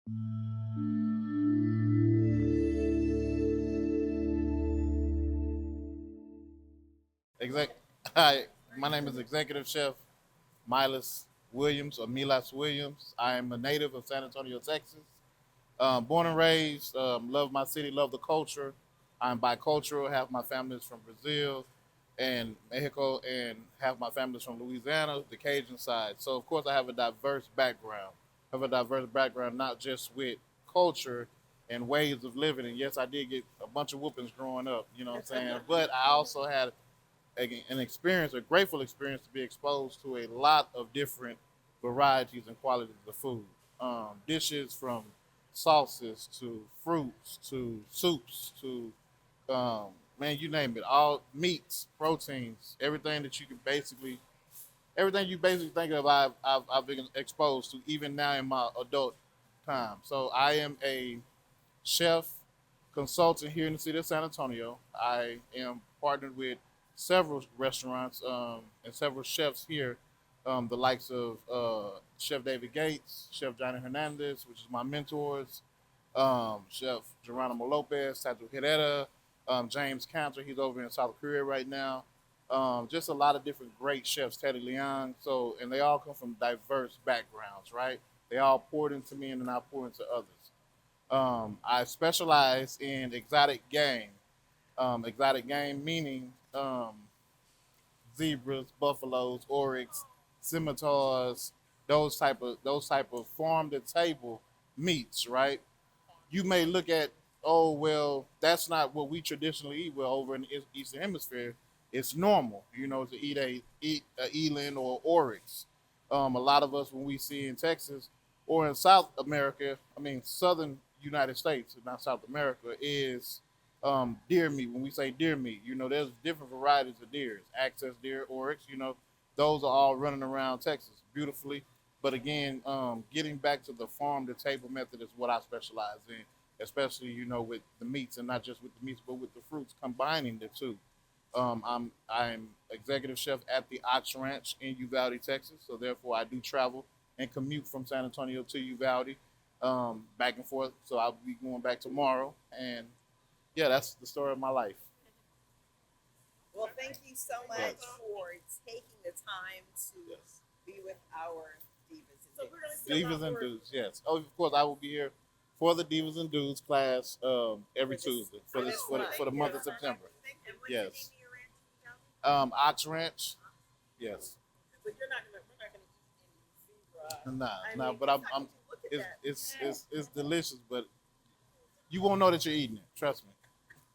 Exec. Hi, my name is Executive Chef Milas Williams or Milas Williams. I am a native of San Antonio, Texas. Born and raised, love my city, love the culture. I'm bicultural. Half my family is from Brazil and Mexico, and half my family is from Louisiana, the Cajun side. So of course, I have a diverse background. I have a diverse background, not just with culture and ways of living. And yes, I did get a bunch of whoopings growing up. You know what I'm saying? But I also had an experience, a grateful experience to be exposed to a lot of different varieties and qualities of food. Dishes from sauces to fruits to soups to man, you name it. All meats, proteins, everything you basically think of. I've been exposed to even now in my adult time. So I am a chef consultant here in the city of San Antonio. I am partnered with several restaurants and several chefs here, the likes of Chef David Gates, Chef Johnny Hernandez, which is my mentors, Chef Geronimo Lopez, Tato Herrera, James Cantor, he's over in South Korea right now. Just a lot of different great chefs, Teddy Leon. So, and they all come from diverse backgrounds, right? They all poured into me, and then I pour into others. I specialize in exotic game meaning zebras, buffaloes, oryx, scimitars, those type of farm to table meats, right? You may look at, oh well, that's not what we traditionally eat. Well, over in the Eastern Hemisphere, it's normal, to eat a eland or oryx. A lot of us when we see in Texas or in South America, I mean Southern United States, not South America, is deer meat. When we say deer meat, there's different varieties of deers, access deer, oryx. Those are all running around Texas beautifully. But again, getting back to the farm to table method is what I specialize in, especially with the meats and not just with the meats, but with the fruits, combining the two. I'm executive chef at the Ox Ranch in Uvalde, Texas. So therefore, I do travel and commute from San Antonio to Uvalde, back and forth. So I'll be going back tomorrow, and yeah, that's the story of my life. Well, thank you so much Yes. for taking the time to Yes. be with our divas and So we're gonna divas. see a Divas lot and more. Dudes, yes. Oh, of course, I will be here for the Divas and Dudes class every For this- Tuesday for for this this for the, month. for the month of September. And what's Yes. the name of your ranch in Uvalde? Ox Ranch, yes. But we're not gonna eat any zebra. Nah, I nah, mean, but I'm look at it's that. it's Yeah. it's it's delicious, but you won't know that you're eating it. Trust me.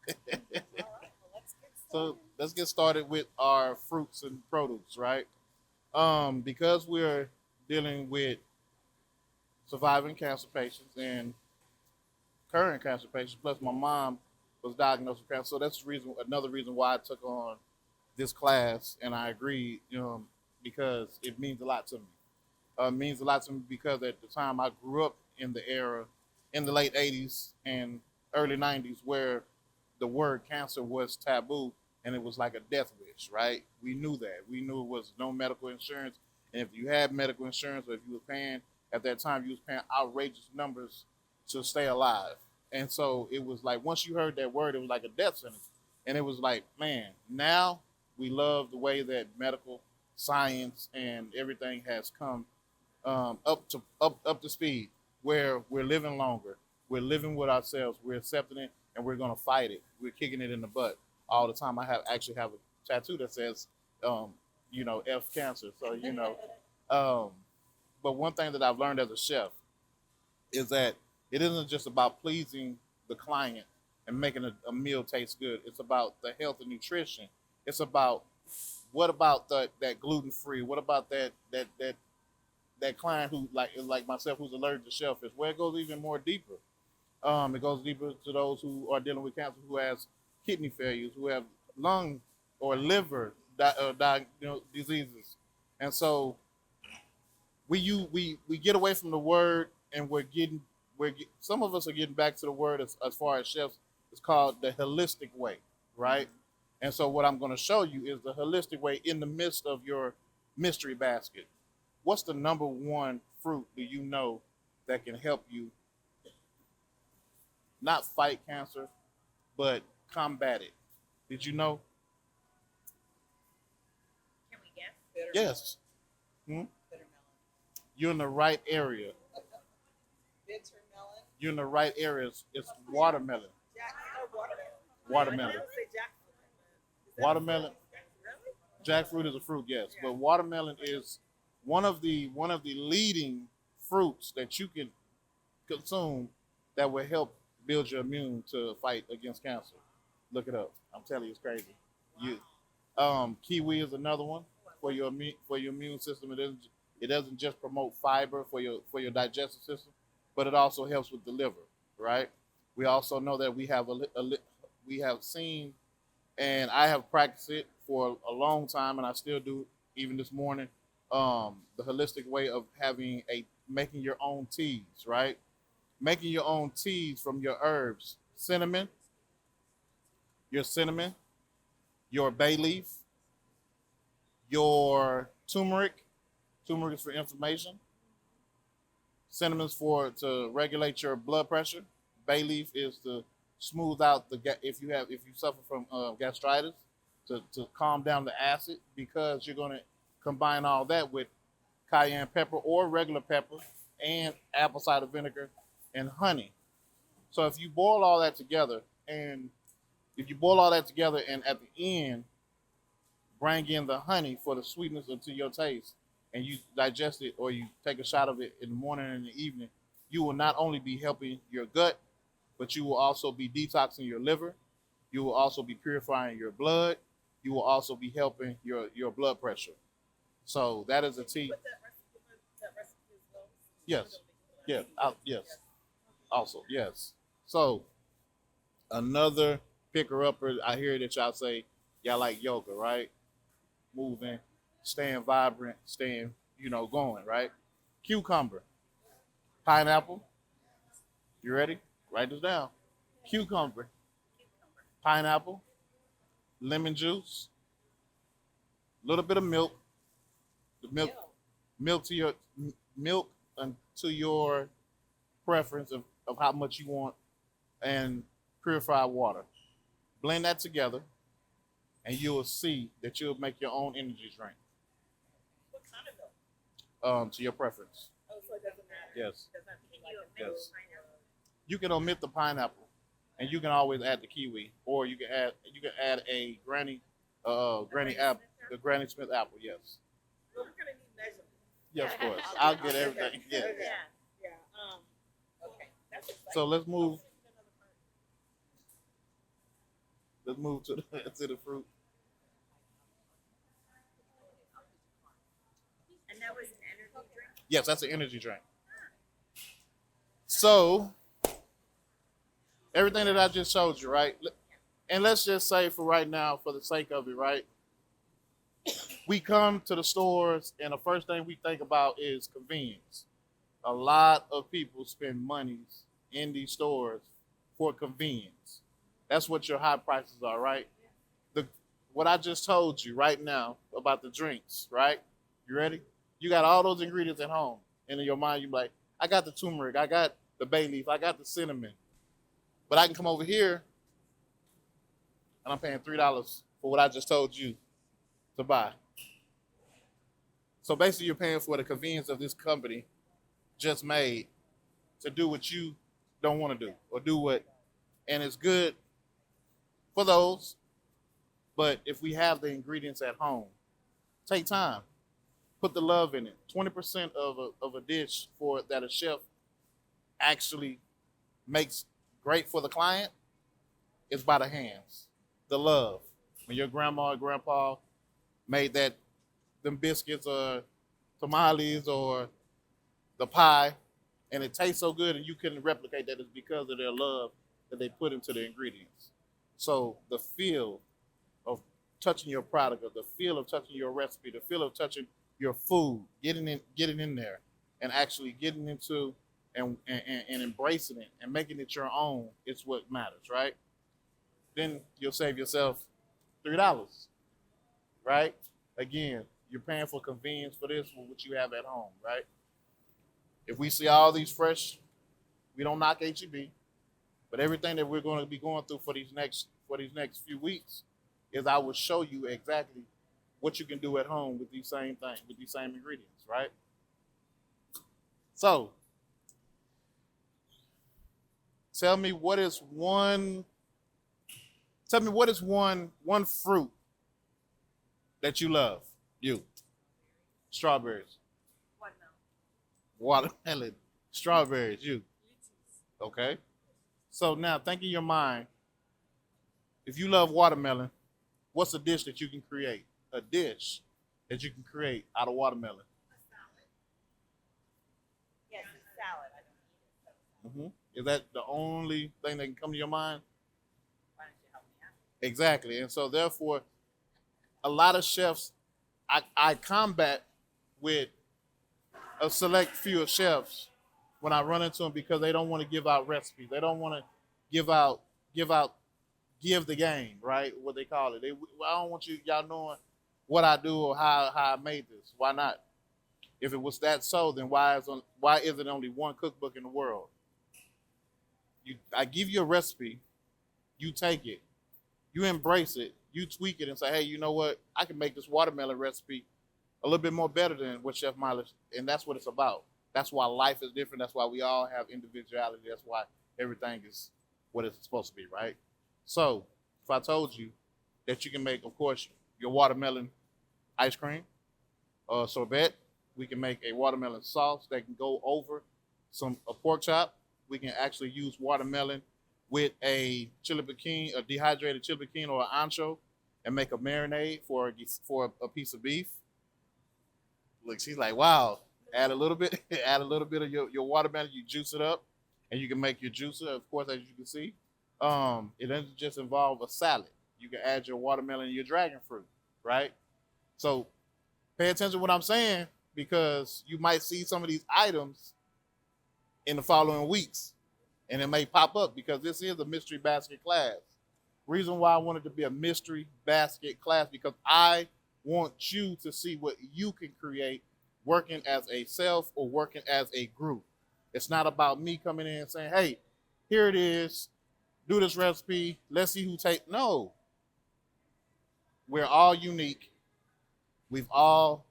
All right, well, let's get So started. let's get started with our fruits and produce, right? Because we're dealing with surviving cancer patients and current cancer patients, plus my mom was diagnosed with cancer. So that's another reason why I took on this class, and I agreed, because it means a lot to me. It means a lot to me because at the time I grew up in the era, in the late '80s and early '90s, where the word cancer was taboo and it was like a death wish, right? We knew that. We knew it was no medical insurance, and if you had medical insurance or if you were paying at that time, you was paying outrageous numbers to stay alive. And so it was like once you heard that word, it was like a death sentence. And it was like, man, now we love the way that medical science and everything has come up to speed, where we're living longer, we're living with ourselves, we're accepting it, and we're gonna fight it. We're kicking it in the butt all the time. I actually have a tattoo that says, um, F cancer. So um, but one thing that I've learned as a chef is that it isn't just about pleasing the client and making a meal taste good. It's about the health and nutrition. It's about what about that gluten free? What about that client who like myself who's allergic to shellfish? Where it goes even more deeper. It goes deeper to those who are dealing with cancer, who has kidney failures, who have lung or liver diseases, and so we get away from the word, and some of us are getting back to the word as far as chefs. It's called the holistic way, right? And so what I'm going to show you is the holistic way in the midst of your mystery basket. What's the number one fruit do you know that can help you not fight cancer, but combat it. Did you know? Can we guess? Bitter Yes. Hmm? melon. Bitter melon. You're in the right area. Bitter melon. You're in the right areas. It's watermelon. Jack watermelon. Watermelon. I don't say jackfruit. Is that Watermelon. really? Jackfruit is a fruit, yes, but watermelon is one of the leading fruits that you can consume that will help build your immune to fight against cancer. Look it up. I'm telling you, it's crazy. You, kiwi is another one for your immune system. It doesn't just promote fiber for your digestive system, but it also helps with the liver. Right. We also know that we have seen, and I have practiced it for a long time, and I still do even this morning. The holistic way of making your own teas, right? Making your own teas from your herbs, cinnamon, your bay leaf, your turmeric. Turmeric is for inflammation. Cinnamon's for to regulate your blood pressure. Bay leaf is to smooth out if you suffer from gastritis, to calm down the acid, because you're going to combine all that with cayenne pepper or regular pepper and apple cider vinegar and honey. So if you boil all that together and at the end bring in the honey for the sweetness into your taste, and you digest it or you take a shot of it in the morning and in the evening, you will not only be helping your gut, but you will also be detoxing your liver. You will also be purifying your blood. You will also be helping your blood pressure. So that is a tea. Put that recipe as well. Yes. Yeah. Yes. Also, yes. So another picker upper. I hear that y'all say y'all like yoga, right? Moving, staying vibrant, staying, going, right? Cucumber, pineapple. You ready? Write this down. Cucumber, pineapple, lemon juice, a little bit of milk. The milk to your milk to your preference of how much you want, and purified water. Blend that together, and you will see that you'll make your own energy drink, What kind of milk? to your preference. Oh, so it doesn't matter. Yes. Doesn't have to be like a Yes. milk pineapple. You can omit the pineapple, and you can always add the kiwi, or you can add a granny apple, the Granny Smith apple. Yes. Well, we're gonna need measurements. Yes, of course. I'll get everything. Yeah. Yeah. Yeah. Okay. That's exciting. So let's move. I'll send you another part. Let's move to the to the fruit. And that was an energy drink. Yes, that's an energy drink. So everything that I just showed you, right? And let's just say for right now, for the sake of it, right? We come to the stores, and the first thing we think about is convenience. A lot of people spend monies in these stores for convenience. That's what your high prices are, right? The what I just told you right now about the drinks, right? You ready? You got all those ingredients at home, and in your mind, you're like, I got the turmeric, I got the bay leaf, I got the cinnamon, but I can come over here and I'm paying $3 for what I just told you to buy. So basically, you're paying for the convenience of this company just made to do what you don't want to do, or do what, and it's good for those. But if we have the ingredients at home, take time, put the love in it. 20% of a dish for that a chef actually makes great for the client is by the hands, the love. When your grandma or grandpa made them biscuits or tamales or the pie, and it tastes so good and you couldn't replicate that, it's because of their love that they put into the ingredients. So the feel of touching your product, or the feel of touching your recipe, the feel of touching your food, getting in there, and actually getting into and embracing it and making it your own, it's what matters, right? Then you'll save yourself $3, right? Again, you're paying for convenience for this, for what you have at home, right? If we see all these fresh, we don't knock HEB. But everything that we're going to be going through for these next few weeks is I will show you exactly what you can do at home with these same things, with these same ingredients, right? So tell me what is one tell me what is one fruit that you love? You. Strawberries. Watermelon. Strawberries, you. Okay. So now think in your mind, if you love watermelon, what's a dish that you can create? A dish that you can create out of watermelon. Yes, it's salad. I don't eat it. Is that the only thing that can come to your mind? Why don't you help me out? Exactly. And so therefore, a lot of chefs I combat with a select few of chefs when I run into them because they don't want to give out recipes. They don't want to give out give out give the game, right? What they call it. I don't want y'all knowing what I do or how I made this. Why not? If it was that so, then why is it only one cookbook in the world? I give you a recipe, you take it, you embrace it, you tweak it, and say, hey, you know what? I can make this watermelon recipe a little bit more better than what Chef Milas, and that's what it's about. That's why life is different. That's why we all have individuality. That's why everything is what it's supposed to be, right? So, if I told you that you can make, of course, your watermelon ice cream, sorbet, we can make a watermelon sauce that can go over a pork chop. We can actually use watermelon with a chili piquin, a dehydrated chili piquin or an ancho, and make a marinade for a piece of beef. Look, she's like, wow. Add a little bit, add a little bit of your watermelon. You juice it up, and you can make your juicer. Of course, as you can see, it doesn't just involve a salad. You can add your watermelon and your dragon fruit, right? So pay attention to what I'm saying because you might see some of these items in the following weeks, and it may pop up because this is a mystery basket class. Reason why I wanted to be a mystery basket class because I want you to see what you can create working as a self or working as a group. It's not about me coming in and saying, hey, here it is, do this recipe, let's see who take. No, we're all unique. We've all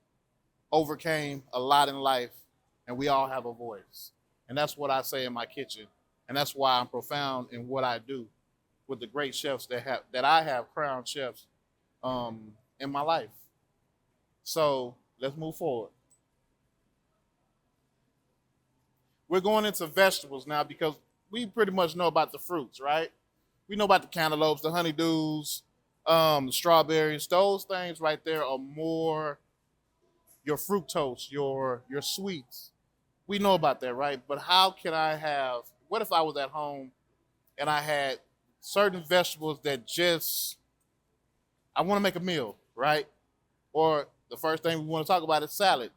overcame a lot in life, and we all have a voice. And that's what I say in my kitchen. And that's why I'm profound in what I do with the great chefs that I have crowned chefs in my life. So let's move forward. We're going into vegetables now because we pretty much know about the fruits, right? We know about the cantaloupes, the honeydews, the strawberries. Those things right there are more your fructose, your sweets. We know about that, right? But how can I have? What if I was at home and I had certain vegetables that I want to make a meal, right? Or the first thing we want to talk about is salad.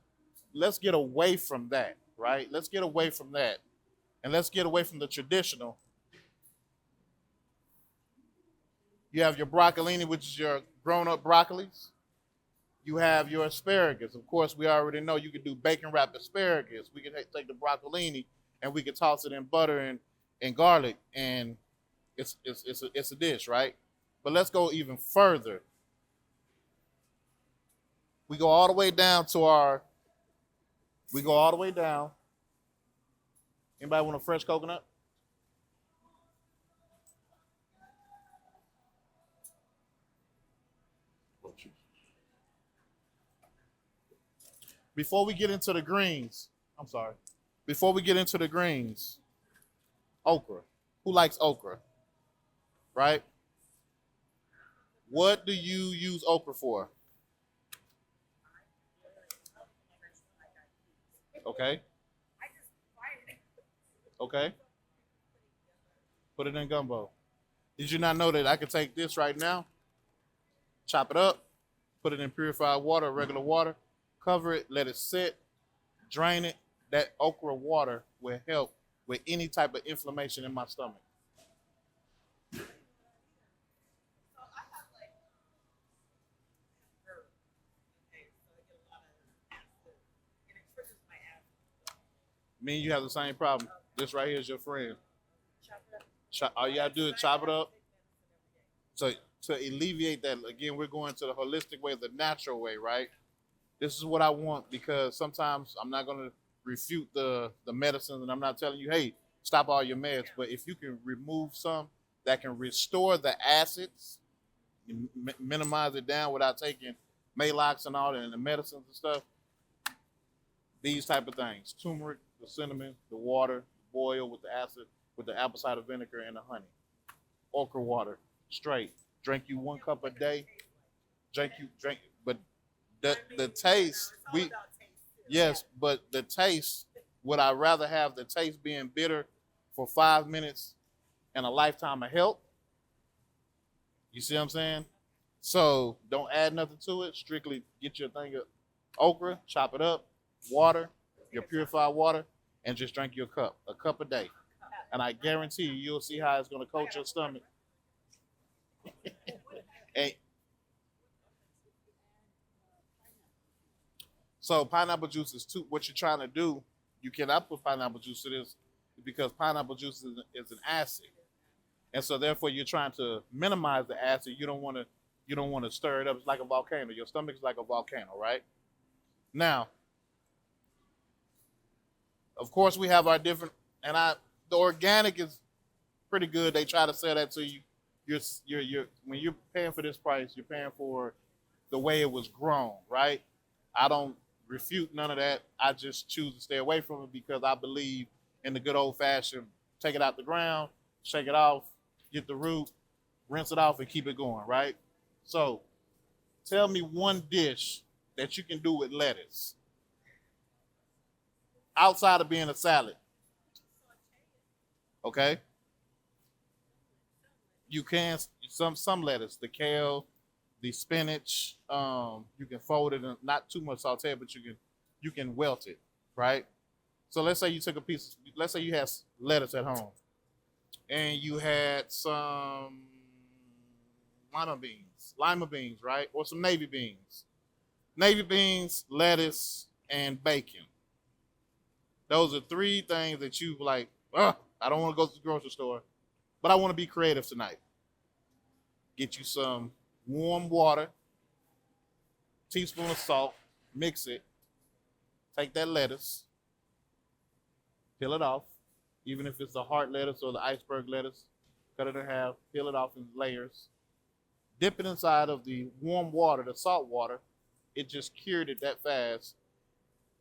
Let's get away from that, right? Let's get away from that. And let's get away from the traditional. You have your broccolini, which is your grown-up broccolis. You have your asparagus. Of course, we already know you can do bacon-wrapped asparagus. We can take the broccolini and we can toss it in butter and garlic, and it's a dish, right? But let's go even further. We go all the way down. Anybody want a fresh coconut? Before we get into the greens, I'm sorry. Before we get into the greens, okra. Who likes okra? Right? What do you use okra for? Okay. Okay. Put it in gumbo. Did you not know that I could take this right now, chop it up, put it in purified water, regular water, cover it, let it sit, drain it? That okra water will help with any type of inflammation in my stomach. So I have like herb. Okay, so I get a lot of acid, and it triggers my acid. Me and you have the same problem. This right here is your friend. Chop it up. All you gotta do is chop it up. So to alleviate that, again, we're going to the holistic way, the natural way, right? This is what I want because sometimes I'm not gonna refute the medicine, and I'm not telling you, hey, stop all your meds. But if you can remove some that can restore the acids, minimize it down without taking Malox and all that and the medicines and stuff, these type of things: turmeric, the cinnamon, the water, boil with the acid, with the apple cider vinegar and the honey, okra water, straight. Drink you 1 cup a day. Drink, but the taste we yes, but the taste, would I rather have the taste being bitter for 5 minutes and a lifetime of health? You see what I'm saying? So don't add nothing to it. Strictly get your thing of okra, chop it up, water, your purified water, and just drink your cup, a cup a day. And I guarantee you, you'll see how it's going to coat your stomach. And so pineapple juice is too. What you're trying to do, you cannot put pineapple juice in this because pineapple juice is an acid, and so therefore you're trying to minimize the acid. You don't want to stir it up. It's like a volcano. Your stomach is like a volcano, right? Now, of course, we have our different, and the organic is pretty good. They try to sell that to you. You're when you're paying for this price, you're paying for the way it was grown, right? I don't refute none of that. I just choose to stay away from it because I believe in the good old fashioned take it out the ground, shake it off, get the root, rinse it off, and keep it going, right? So tell me one dish that you can do with lettuce outside of being a salad. Okay? You can some lettuce, the kale, the spinach. You can fold it, and not too much saute, but you can welt it, right? So let's say you took a piece. Let's say you had lettuce at home, and you had some lima beans, right, or some navy beans, lettuce, and bacon. Those are three things that you like. I don't want to go to the grocery store, but I want to be creative tonight. Get you some warm water, teaspoon of salt, mix it. Take that lettuce, peel it off, even if it's the heart lettuce or the iceberg lettuce. Cut it in half, peel it off in layers. Dip it inside of the warm water, the salt water. It just cured it that fast,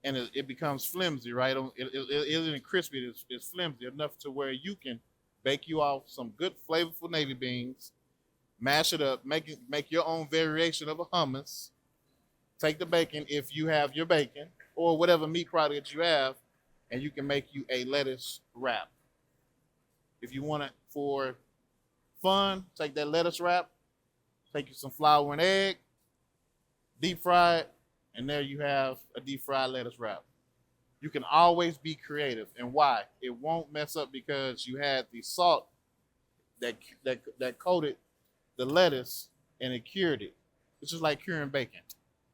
and it becomes flimsy, right? It isn't crispy. It's flimsy enough to where you can bake you off some good flavorful navy beans, mash it up, make your own variation of a hummus. Take the bacon if you have your bacon or whatever meat product you have, and you can make you a lettuce wrap. If you want it for fun, take that lettuce wrap, take you some flour and egg, deep fry it, and there you have a deep fried lettuce wrap. You can always be creative, and why? It won't mess up because you had the salt that coated the lettuce and it cured it. It's just like curing bacon,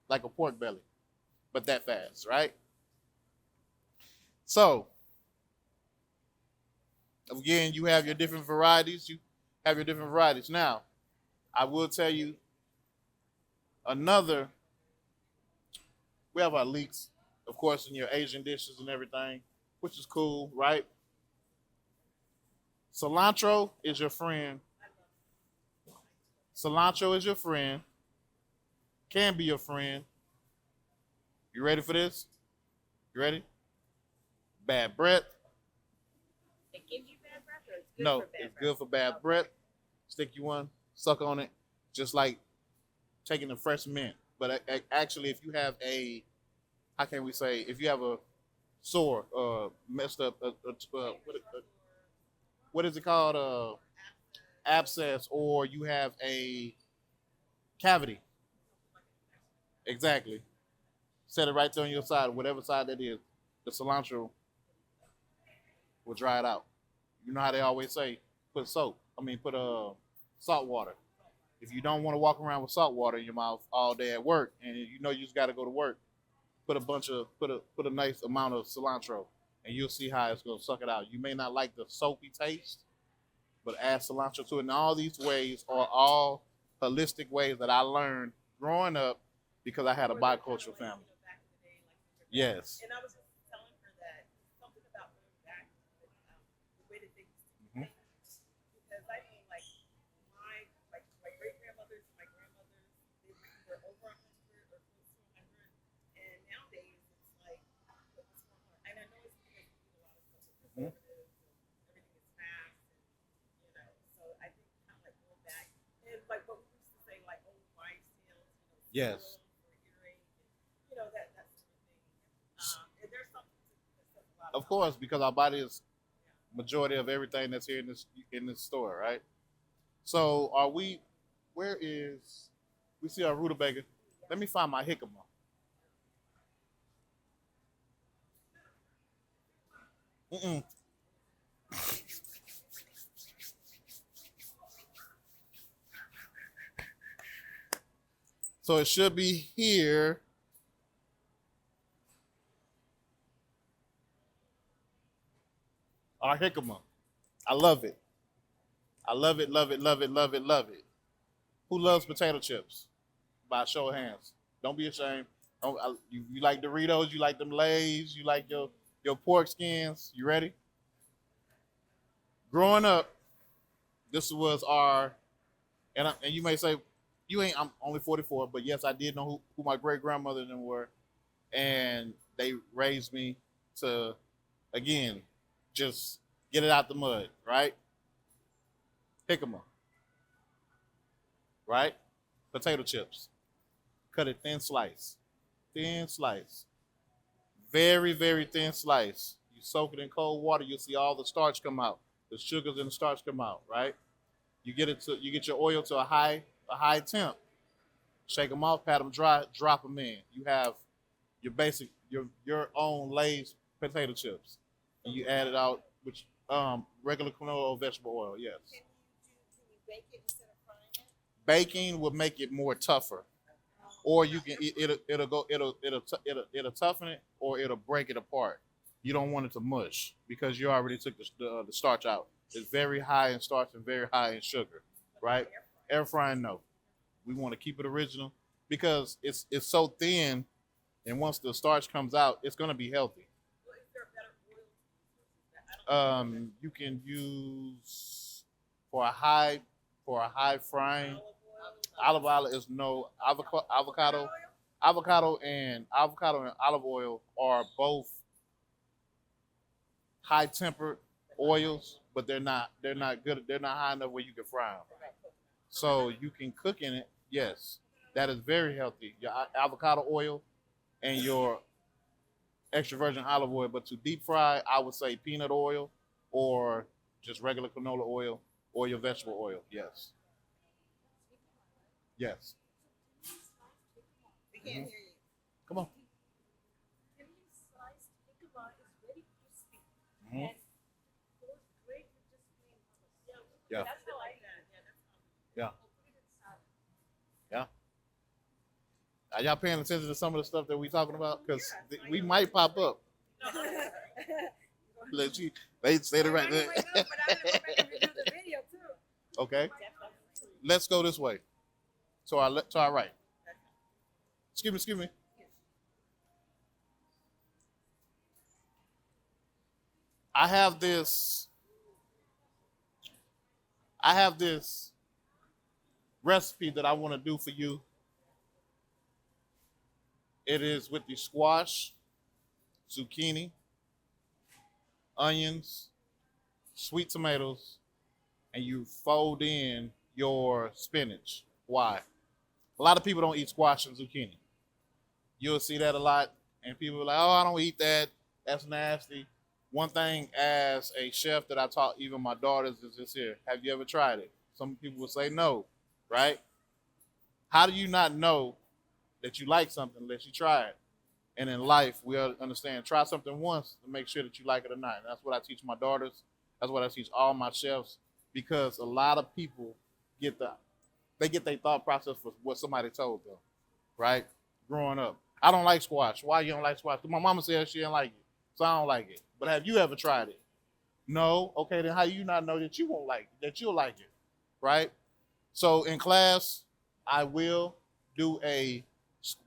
like a pork belly, but that fast, right? So again, you have your different varieties. You have your different varieties. Now, I will tell you another. We have our leeks, of course, in your Asian dishes and everything, which is cool, right? Cilantro is your friend. Cilantro is your friend. Can be your friend. You ready for this? You ready? Bad breath. It gives you bad breath, or it's good No, for bad it's breath? good for bad Okay. breath. Stick you one, suck on it, just like taking a fresh mint. But actually, if you have a, how can we say, if you have a sore, messed up, what is it called, abscess, or you have a cavity, exactly. Set it right there on your side, whatever side that is. The cilantro will dry it out. You know how they always say, put soap. I mean, put salt water. If you don't want to walk around with salt water in your mouth all day at work, and you know you just got to go to work, put a nice amount of cilantro, and you'll see how it's gonna suck it out. You may not like the soapy taste, but add cilantro to it. And all these ways are all holistic ways that I learned growing up because I had a Or they're kind of bicultural like, family. back in the day, like when your dad. Yes. And I was just telling her that something about going back with the way that they used to do Mhm. things. Because I mean, my great grandmothers and my grandmothers, they were either over 100 or close to 100. And nowadays, it's like, what's more hard? And I know it's because we eat a lot of stuff with Mhm. preservatives and everything is fast. And, so I think kind of like going back. And like what we used to say, like old wives' tales, Yes. spoil them for earache and, that sort of thing. And there's something that says a lot Of about course, that. because our body is Yeah. majority of everything that's here in this store, right? So are we? Where is? We see our rutabaga. Let me find my jicama. Mm-mm. So it should be here. Our jicama. I love it. I love it. Love it. Love it. Love it. Love it. Who loves potato chips? By a show of hands. Don't be ashamed. You like Doritos? You like them Lay's? You like your pork skins? You ready? Growing up, this was our and you may say you ain't. I'm only 44, but yes, I did know who my great grandmother and them were, and they raised me to again just get it out the mud, right? Jicama, right? Potato chips. Cut it thin slice, very very thin slice. You soak it in cold water. You'll see all the starch come out. The sugars and the starch come out, right? You get your oil to a high temp. Shake them off, pat them dry, drop them in. You have your basic your own Lay's potato chips, and you add it out with regular canola or vegetable oil. Yes, Can you bake it instead of frying it? baking will make it more tougher, or you can it'll go it'll toughen it or it'll break it apart. You don't want it to mush because you already took the starch out. It's very high in starch and very high in sugar, right? Air frying, no. We want to keep it original because it's so thin, and once the starch comes out, it's gonna be healthy. Well, is there a better oil to use versus that? I don't know if there's You can use for a high frying olive oil is no coconut oil. avocado and olive oil are both high tempered oils, but they're not good. They're not high enough where you can fry them. So you can cook in it. Yes, that is very healthy. Your avocado oil and your extra virgin olive oil. But to deep fry, I would say peanut oil or just regular canola oil or your vegetable oil. Yes, yes. We can't Mhm. hear you. Come on. Thinly sliced jicama is very crispy Mhm. and goes great with just plain hummus. Yeah. That's how I Like eat that. it. Yeah, that's how we. Yeah, Or put it in salad. yeah. Are y'all paying attention to some of the stuff that we talking about? Because Yes, I we am. might pop up. No, I'm Let you. They say it I right know there. myself, but I'm gonna go back and redo the video too. Okay. Definitely. Let's go this way. To our right. Excuse me. Excuse me. I have this. I have this recipe that I want to do for you. It is with the squash, zucchini, onions, sweet tomatoes, and you fold in your spinach. Why? A lot of people don't eat squash and zucchini. You'll see that a lot, and people are like, "Oh, I don't eat that. That's nasty." One thing, as a chef that I taught even my daughters, is this here: have you ever tried it? Some people will say no, right? How do you not know that you like something unless you try it? And in life, we understand try something once to make sure that you like it or not. And that's what I teach my daughters. That's what I teach all my chefs because a lot of people get get their thought process for what somebody told them, right? Growing up, I don't like squash. Why you don't like squash? 'Cause my mama said she didn't like it, so I don't like it. But have you ever tried it? No, okay, then how you not know that you won't like that you'll like it, right? So in class, I will do a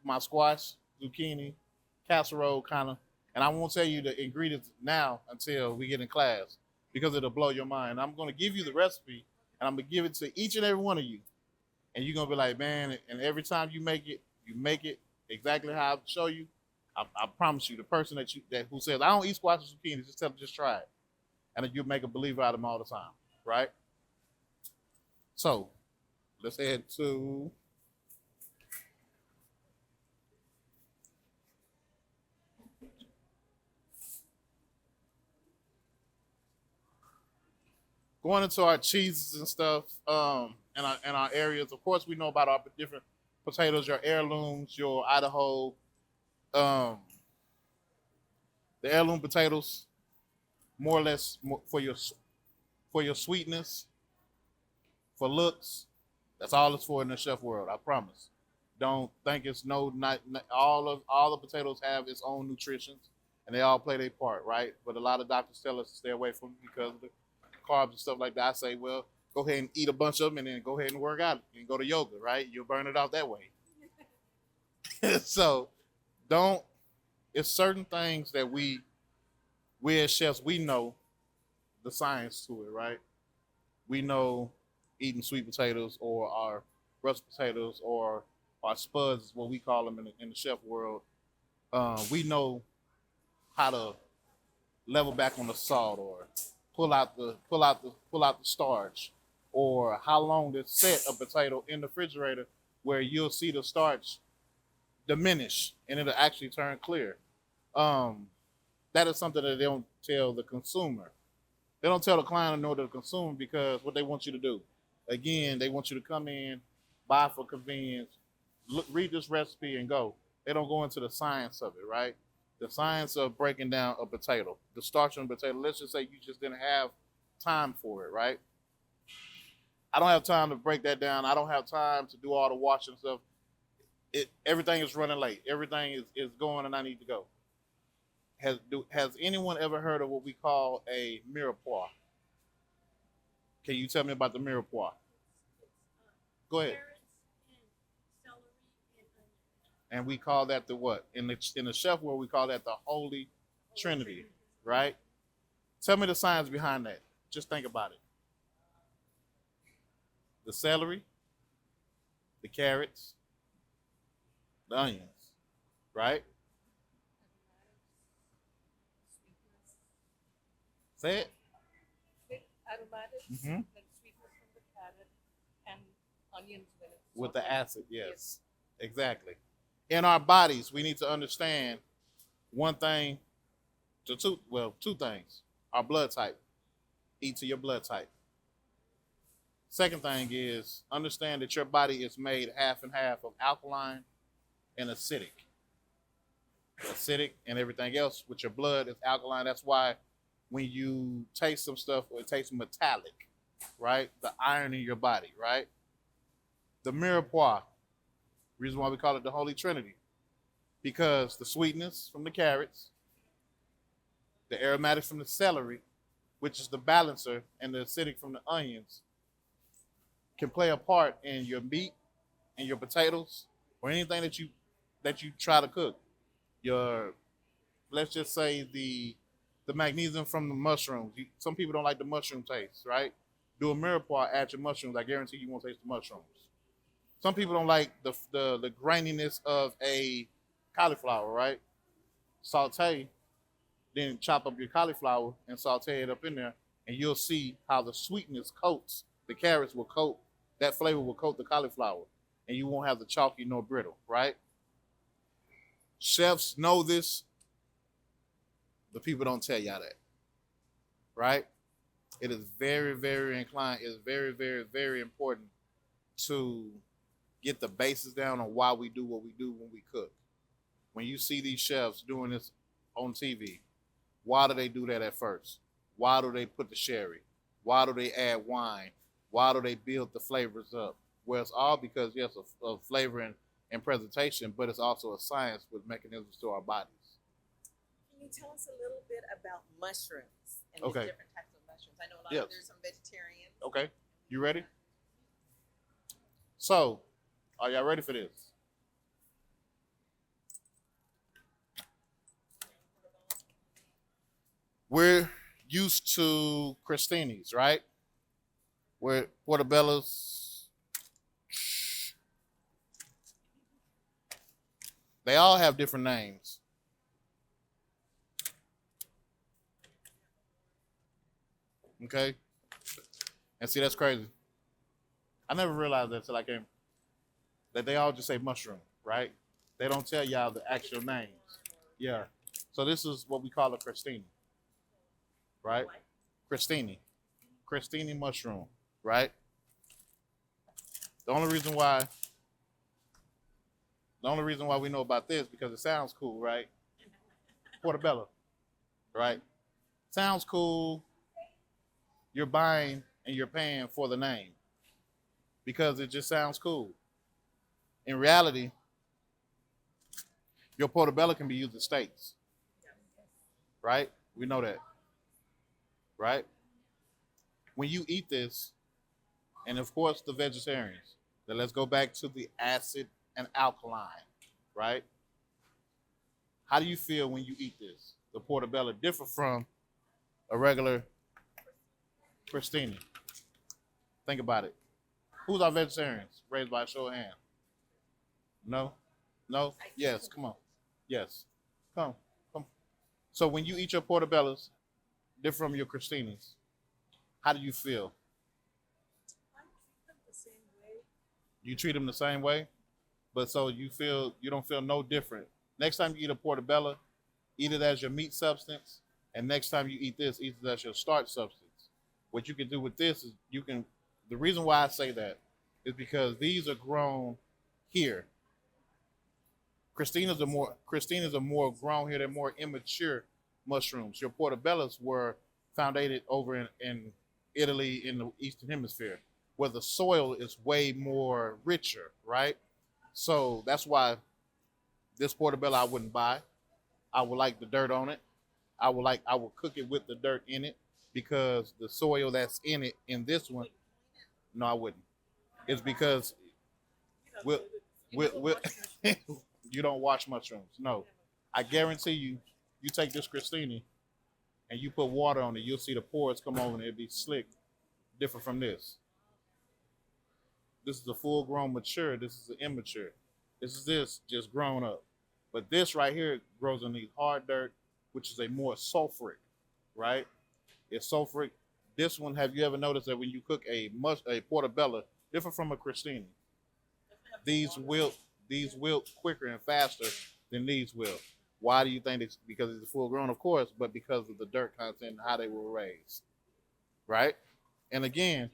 my squash, zucchini, casserole kind of, and I won't tell you the ingredients now until we get in class because it'll blow your mind. I'm going to give you the recipe, and I'm going to give it to each and every one of you, and you're going to be like, man, and every time you make it exactly how I show you. I promise you, the person that who says I don't eat squash and zucchini, just tell them just try it, and then you make a believer out of them all the time, right? So let's head to going into our cheeses and stuff, and our areas. Of course, we know about our different potatoes, your heirlooms, your Idaho, um, the heirloom potatoes, more or less for your sweetness, for looks. That's all it's for in the chef world. I promise. Don't think it's not all the potatoes have its own nutrition, and they all play their part, right? But a lot of doctors tell us to stay away from them because of the carbs and stuff like that. I say, well, go ahead and eat a bunch of them, and then go ahead and work out and go to yoga, right? You'll burn it off that way. So don't. It's certain things that we as chefs we know the science to it, right? We know eating sweet potatoes or our russet potatoes or our spuds is what we call them in the chef world. We know how to level back on the salt or pull out the starch or how long to set a potato in the refrigerator where you'll see the starch diminish and it'll actually turn clear. Um, that is something that they don't tell the consumer. They don't tell the client nor the consumer because what they want you to do. Again, they want you to come in, buy for convenience, read this recipe and go. They don't go into the science of it, right? The science of breaking down a potato, the starch on a potato. Let's just say you just didn't have time for it, right? I don't have time to break that down. I don't have time to do all the washing stuff. Everything is running late. Everything is going, and I need to go. Has anyone ever heard of what we call a mirepoix? Can you tell me about the mirepoix? Go ahead. Carrots and celery and onion. And we call that the what? In the chef world, we call that the Holy Trinity, right? Tell me the science behind that. Just think about it. The celery, the carrots, the onions, right? Sweetness. Say it. With aromatics, Hmm. like sweetness from the carrot and onions when it's With the sauteed. acid, yes. Exactly. In our bodies, we need to understand one thing to two things. Our blood type. Eat to your blood type. Second thing is understand that your body is made half and half of alkaline and acidic. Acidic and everything else with your blood is alkaline. That's why when you taste some stuff, it tastes metallic, right? The iron in your body, right? The mirepoix, reason why we call it the Holy Trinity, because the sweetness from the carrots, the aromatics from the celery, which is the balancer, and the acidic from the onions, can play a part in your meat and your potatoes or anything that you try to cook. Your let's just say the magnesium from the mushrooms. Some people don't like the mushroom taste, right? Do a mirepoix, add your mushrooms. I guarantee you won't taste the mushrooms. Some people don't like the graininess of a cauliflower, right? Saute, then chop up your cauliflower and saute it up in there, and you'll see how the sweetness coats the carrots will coat that flavor will coat the cauliflower, and you won't have the chalky nor brittle, right? Chefs know this, but people don't tell y'all that, right? It is very, very inclined. It's very, very, very important to get the basis down on why we do what we do when we cook. When you see these chefs doing this on TV, why do they do that at first? Why do they put the sherry? Why do they add wine? Why do they build the flavors up? Well, it's all because, yes, of flavoring and presentation, but it's also a science with mechanisms to our bodies. Can you tell us a little bit about mushrooms and Okay. the different types of I know a lot Yes. of there's some vegetarians. Okay. You ready? So, are y'all ready for this? We're used to Christini's, right? We're Portobello's. They all have different names. Okay? And see, that's crazy. I never realized that till I came. That they all just say mushroom, right? They don't tell y'all the actual names. Yeah. So this is what we call a crostini, right? Crostini. Crostini mushroom, right? The only reason why we know about this because it sounds cool, right? Portobello, right? Sounds cool. You're buying and you're paying for the name because it just sounds cool. In reality, your portobello can be used as steaks, right? We know that, right? When you eat this, and of course the vegetarians, then let's go back to the acid and alkaline, right? How do you feel when you eat this? The portobello differ from a regular crostini. Think about it. Who's our vegetarians? Raised by a show of hands. No? No? Yes, come on. Yes. Come. Come. So when you eat your portobellos, different from your crostinis, how do you feel? I treat them the same way. You treat them the same way, but so you don't feel no different. Next time you eat a portobello, eat it as your meat substance, and next time you eat this, eat it as your starch substance. What you can do with this is you can. The reason why I say that is because these are grown here. Christina's are more grown here. They're more immature mushrooms. Your portobellos were founded over in Italy in the Eastern Hemisphere, where the soil is way more richer, right? So that's why this portobello I wouldn't buy. I would like the dirt on it. I would cook it with the dirt in it because the soil that's in it in this one, no, I wouldn't. It's because we'll, we'll you don't wash mushrooms. No, I guarantee you, you take this crostini and you put water on it, you'll see the pores come over and it'll be slick, different from this. This is a full grown mature. This is an immature. This is this just grown up. But this right here grows in the hard dirt, which is a more sulfuric, right? It's sulfuric. This one, have you ever noticed that when you cook a portobello, different from a crostini, these wilt quicker and faster than these will. Why do you think it's because it's full grown, of course, but because of the dirt content and how they were raised, right? And again,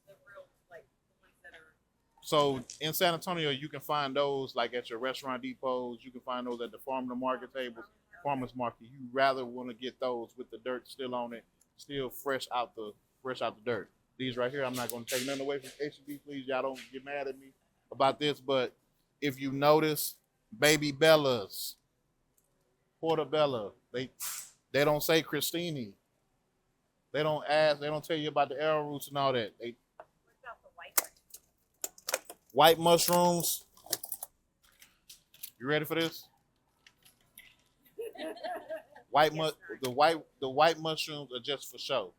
The real, like the ones that are. so in San Antonio, you can find those like at your restaurant depots. You can find those at the farm to market tables, farmers market. You rather want to get those with the dirt still on it, still fresh out the dirt. These right here, I'm not going to take nothing away from HB. Please, y'all don't get mad at me about this. But if you notice, baby Bellas, Portobello, they don't say Christini. They don't ask. They don't tell you about the arrowroots and all that. What about the white one? White mushrooms. You ready for this? White mu- the white mushrooms are just for show.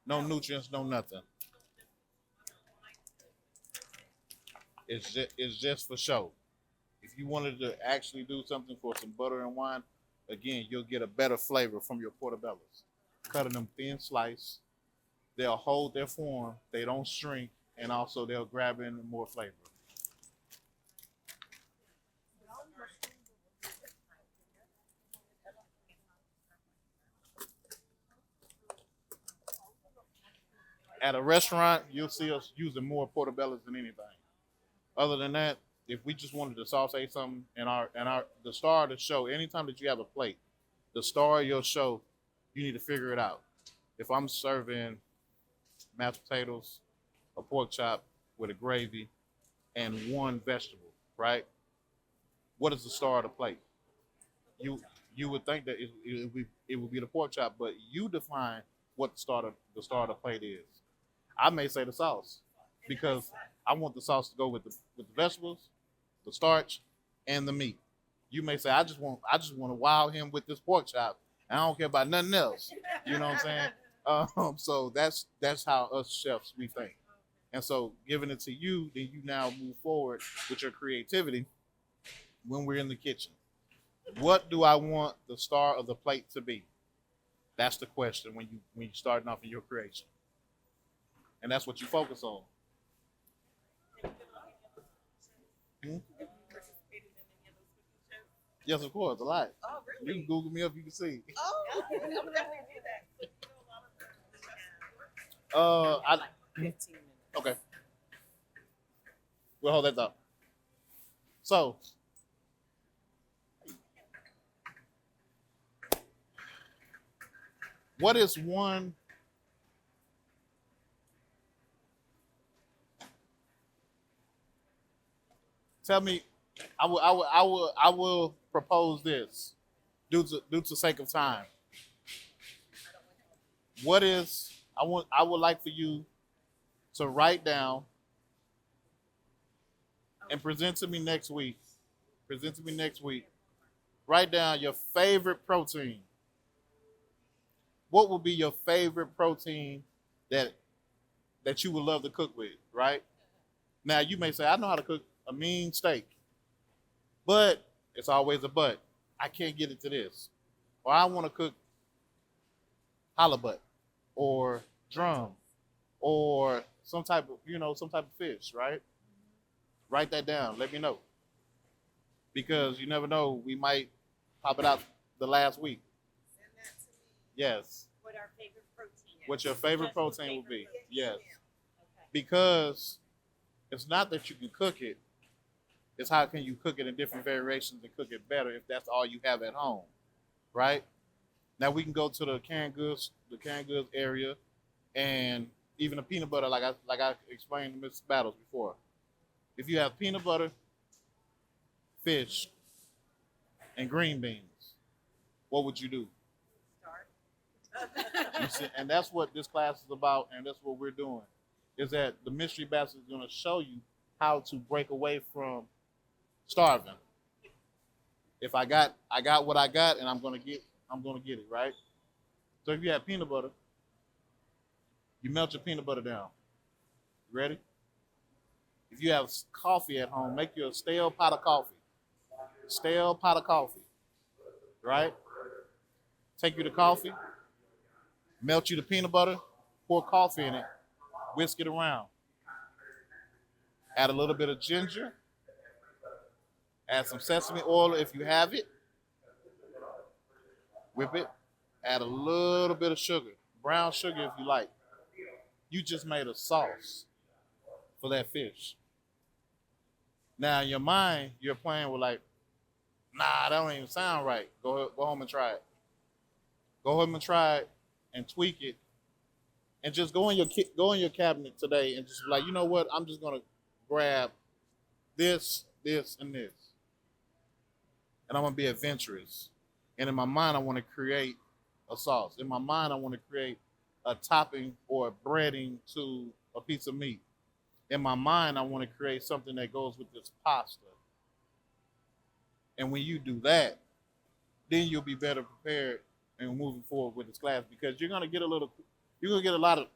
No nutrients, no nothing. It's just for show. If you wanted to actually do something for some butter and wine, again, you'll get a better flavor from your portobellos. Cutting them thin slice, they'll hold their form, they don't shrink, and also they'll grab in more flavor. At a restaurant, you'll see us using more portobellos than anything. Other than that, if we just wanted to saute something in our the star of the show, anytime that you have a plate, the star of your show, you need to figure it out. If I'm serving mashed potatoes, a pork chop with a gravy, and one vegetable, right? What is the star of the plate? You you would think that it would be the pork chop, but you define what the starter plate is. I may say the sauce because I want the sauce to go with the vegetables, the starch, and the meat. You may say I just want to wow him with this pork chop. And I don't care about nothing else. You know what I'm saying? So that's how us chefs we think. And so giving it to you, then you now move forward with your creativity when we're in the kitchen. What do I want the star of the plate to be? That's the question when you starting off in your creation, and that's what you focus on. Hmm? Participated in any of those cooking shows? Yes, of course, a lot. Oh, You really? can Google me up, you can see. Oh, I'm definitely do that. So, you know, a lot of the chefs. I Like 15 minutes. okay. We'll hold that thought. So, what is one? Tell me. I will propose this due to sake of time. What is I would like for you to write down and present to me next week. Present to me next week. Write down your favorite protein. What would be your favorite protein that that you would love to cook with, right? Now you may say, I know how to cook a mean steak, but it's always a but. I can't get it to this. Or I want to cook halibut or drum or some type of fish, right? Write that down. Let me know. Because you never know, we might pop it out the last week. Send that to me. Yes. What our favorite protein is. What your favorite Just your protein would be. favorite Yes. protein. Okay. Because it's not that you can cook it, it's how can you cook it in different variations and cook it better if that's all you have at home. Right? Now we can go to the canned goods area and even the peanut butter, like I explained to Miss Battles before. If you have peanut butter, fish, and green beans, what would you do? Start. You see, and that's what this class is about, and that's what we're doing. Is that the mystery basket is going to show you how to break away from starving. If I got what I got, and I'm gonna get it right. So if you have peanut butter, you melt your peanut butter down. You ready? If you have coffee at home, make you a stale pot of coffee. Stale pot of coffee, right? Take you the coffee, melt you the peanut butter, pour coffee in it, whisk it around. Add a little bit of ginger, add some sesame oil if you have it, whip it, add a little bit of sugar, brown sugar if you like. You just made a sauce for that fish. Now in your mind, you're playing with like, nah, that don't even sound right. Go home and try it. Go home and try it and tweak it, and just go in your cabinet today and just be like, you know what? I'm just gonna grab this, this, and this, and I'm gonna be adventurous. And in my mind, I want to create a sauce. In my mind, I want to create a topping or a breading to a piece of meat. In my mind, I want to create something that goes with this pasta. And when you do that, then you'll be better prepared and moving forward with this class because you're gonna get a lot of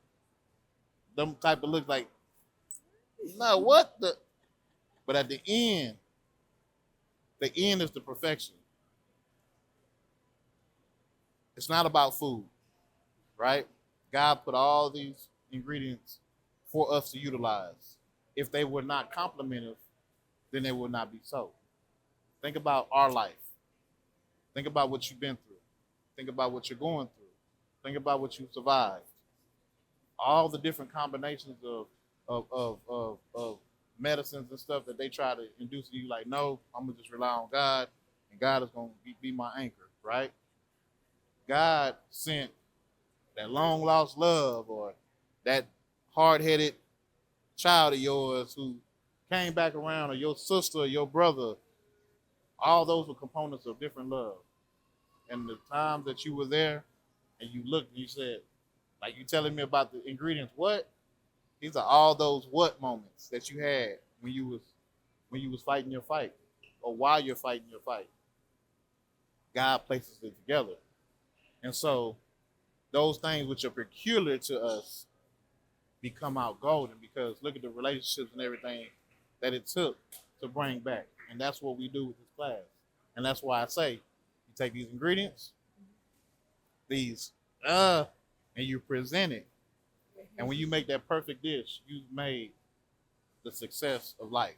them type of looks like, no, what the? But at the end is the perfection. It's not about food, right? God put all these ingredients for us to utilize. If they were not complemented, then they would not be so. Think about our life. Think about what you've been through. Think about what you're going through. Think about what you survived. All the different combinations of medicines and stuff that they try to induce you. Like, no, I'm gonna just rely on God, and God is gonna be my anchor, right? God sent that long lost love or that hard headed child of yours who came back around, or your sister, or your brother. All those were components of different love. And the time that you were there and you looked and you said, Like you telling me about the ingredients. What? These are all those what moments that you had when you was fighting your fight, or while you're fighting your fight. God places it together, and so those things which are peculiar to us become out golden because look at the relationships and everything that it took to bring back, and that's what we do with this class, and that's why I say you take these ingredients, these and you present it, and when you make that perfect dish, you've made the success of life.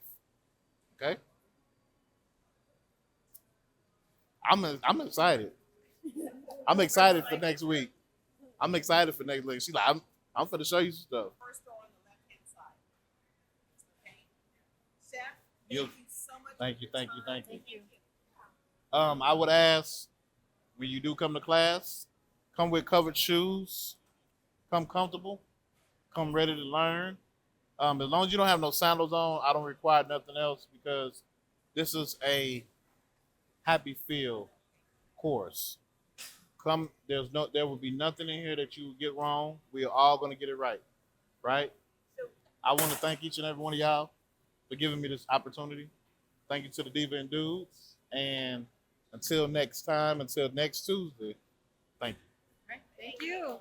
Okay, I'm excited. I'm excited for next week. I'm excited for next week. She's like, I'm for to show you some stuff. First go on the left hand side. Okay. Chef, You, thank you so much. thank you, for your thank you, time. thank you. I would ask when you do come to class, come with covered shoes, come comfortable, come ready to learn. As long as you don't have no sandals on, I don't require nothing else because this is a happy feel course. Come, there will be nothing in here that you will get wrong. We are all going to get it right, right? I want to thank each and every one of y'all for giving me this opportunity. Thank you to the Diva and Dudes, and until next time, until next Tuesday, thank you. Thank you.